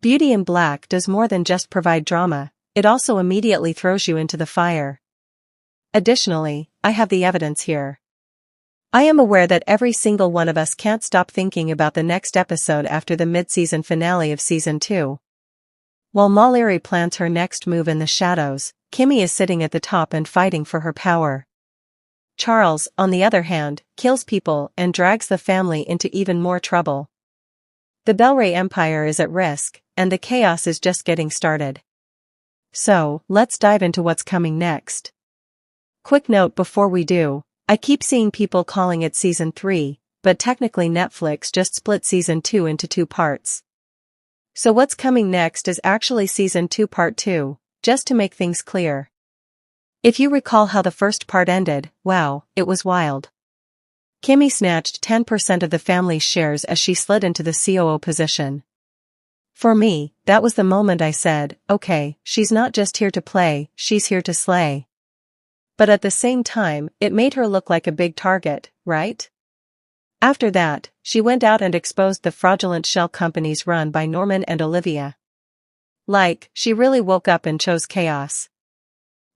Beauty in Black does more than just provide drama, it also immediately throws you into the fire. Additionally, I have the evidence here. I am aware that every single one of us can't stop thinking about the next episode after the mid-season finale of Season 2. While Mallory plans her next move in the shadows, Kimmie is sitting at the top and fighting for her power. Charles, on the other hand, kills people and drags the family into even more trouble. The Belray Empire is at risk, and the chaos is just getting started. So, let's dive into what's coming next. Quick note before we do, I keep seeing people calling it Season 3, but technically Netflix just split Season 2 into 2 parts. So what's coming next is actually Season 2 Part 2, just to make things clear. If you recall how the first part ended, wow, it was wild. Kimmie snatched 10% of the family's shares as she slid into the COO position. For me, that was the moment I said, okay, she's not just here to play, she's here to slay. But at the same time, it made her look like a big target, right? After that, she went out and exposed the fraudulent shell companies run by Norman and Olivia. Like, she really woke up and chose chaos.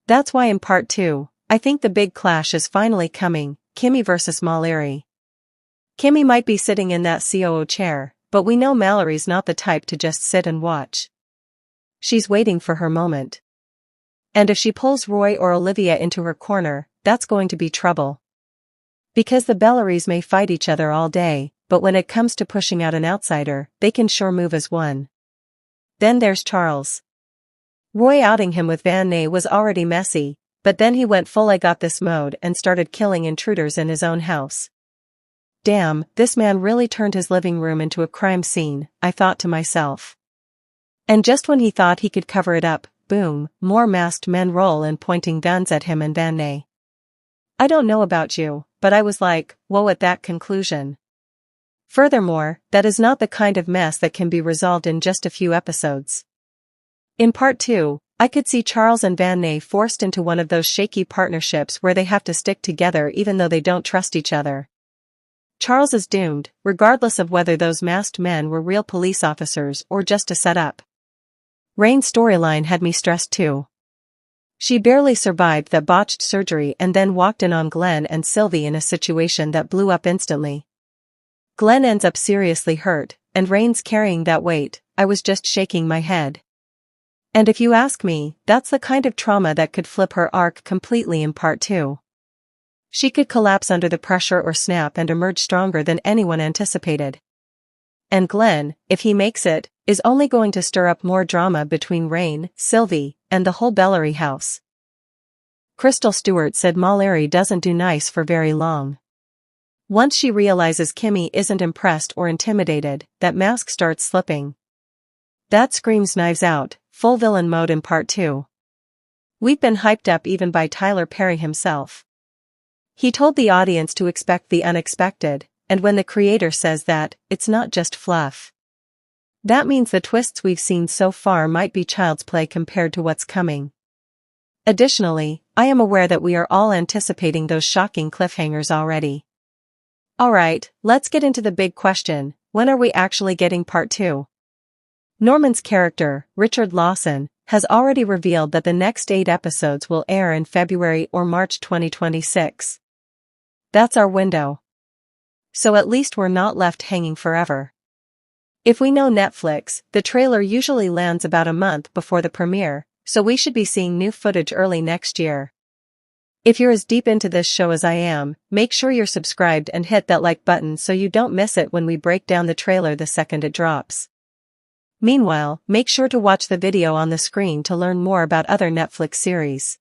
That's why in Part 2, I think the big clash is finally coming, Kimmie versus Mallory. Kimmie might be sitting in that COO chair, but we know Mallory's not the type to just sit and watch. She's waiting for her moment. And if she pulls Roy or Olivia into her corner, that's going to be trouble. Because the Bellarys may fight each other all day, but when it comes to pushing out an outsider, they can sure move as one. Then there's Charles. Roy outing him with Van Nay was already messy, but then he went full I got this mode and started killing intruders in his own house. Damn, this man really turned his living room into a crime scene, I thought to myself. And just when he thought he could cover it up, boom, more masked men roll in pointing guns at him and Van Nay. I don't know about you, but I was like, whoa at that conclusion. Furthermore, that is not the kind of mess that can be resolved in just a few episodes. In Part 2, I could see Charles and Van Nay forced into one of those shaky partnerships where they have to stick together even though they don't trust each other. Charles is doomed, regardless of whether those masked men were real police officers or just a setup. Rain's storyline had me stressed too. She barely survived that botched surgery and then walked in on Glenn and Sylvie in a situation that blew up instantly. Glenn ends up seriously hurt, and Rain's carrying that weight. I was just shaking my head. And if you ask me, that's the kind of trauma that could flip her arc completely in Part 2. She could collapse under the pressure or snap and emerge stronger than anyone anticipated. And Glenn, if he makes it, is only going to stir up more drama between Rain, Sylvie, and the whole Bellary house. Crystal Stewart said Mallory doesn't do nice for very long. Once she realizes Kimmie isn't impressed or intimidated, that mask starts slipping. That screams Knives Out, full villain mode in Part 2. We've been hyped up even by Tyler Perry himself. He told the audience to expect the unexpected, and when the creator says that, it's not just fluff. That means the twists we've seen so far might be child's play compared to what's coming. Additionally, I am aware that we are all anticipating those shocking cliffhangers already. Alright, let's get into the big question, when are we actually getting Part 2? Norman's character, Richard Lawson, has already revealed that the next 8 episodes will air in February or March 2026. That's our window. So at least we're not left hanging forever. If we know Netflix, the trailer usually lands about a month before the premiere, so we should be seeing new footage early next year. If you're as deep into this show as I am, make sure you're subscribed and hit that like button so you don't miss it when we break down the trailer the second it drops. Meanwhile, make sure to watch the video on the screen to learn more about other Netflix series.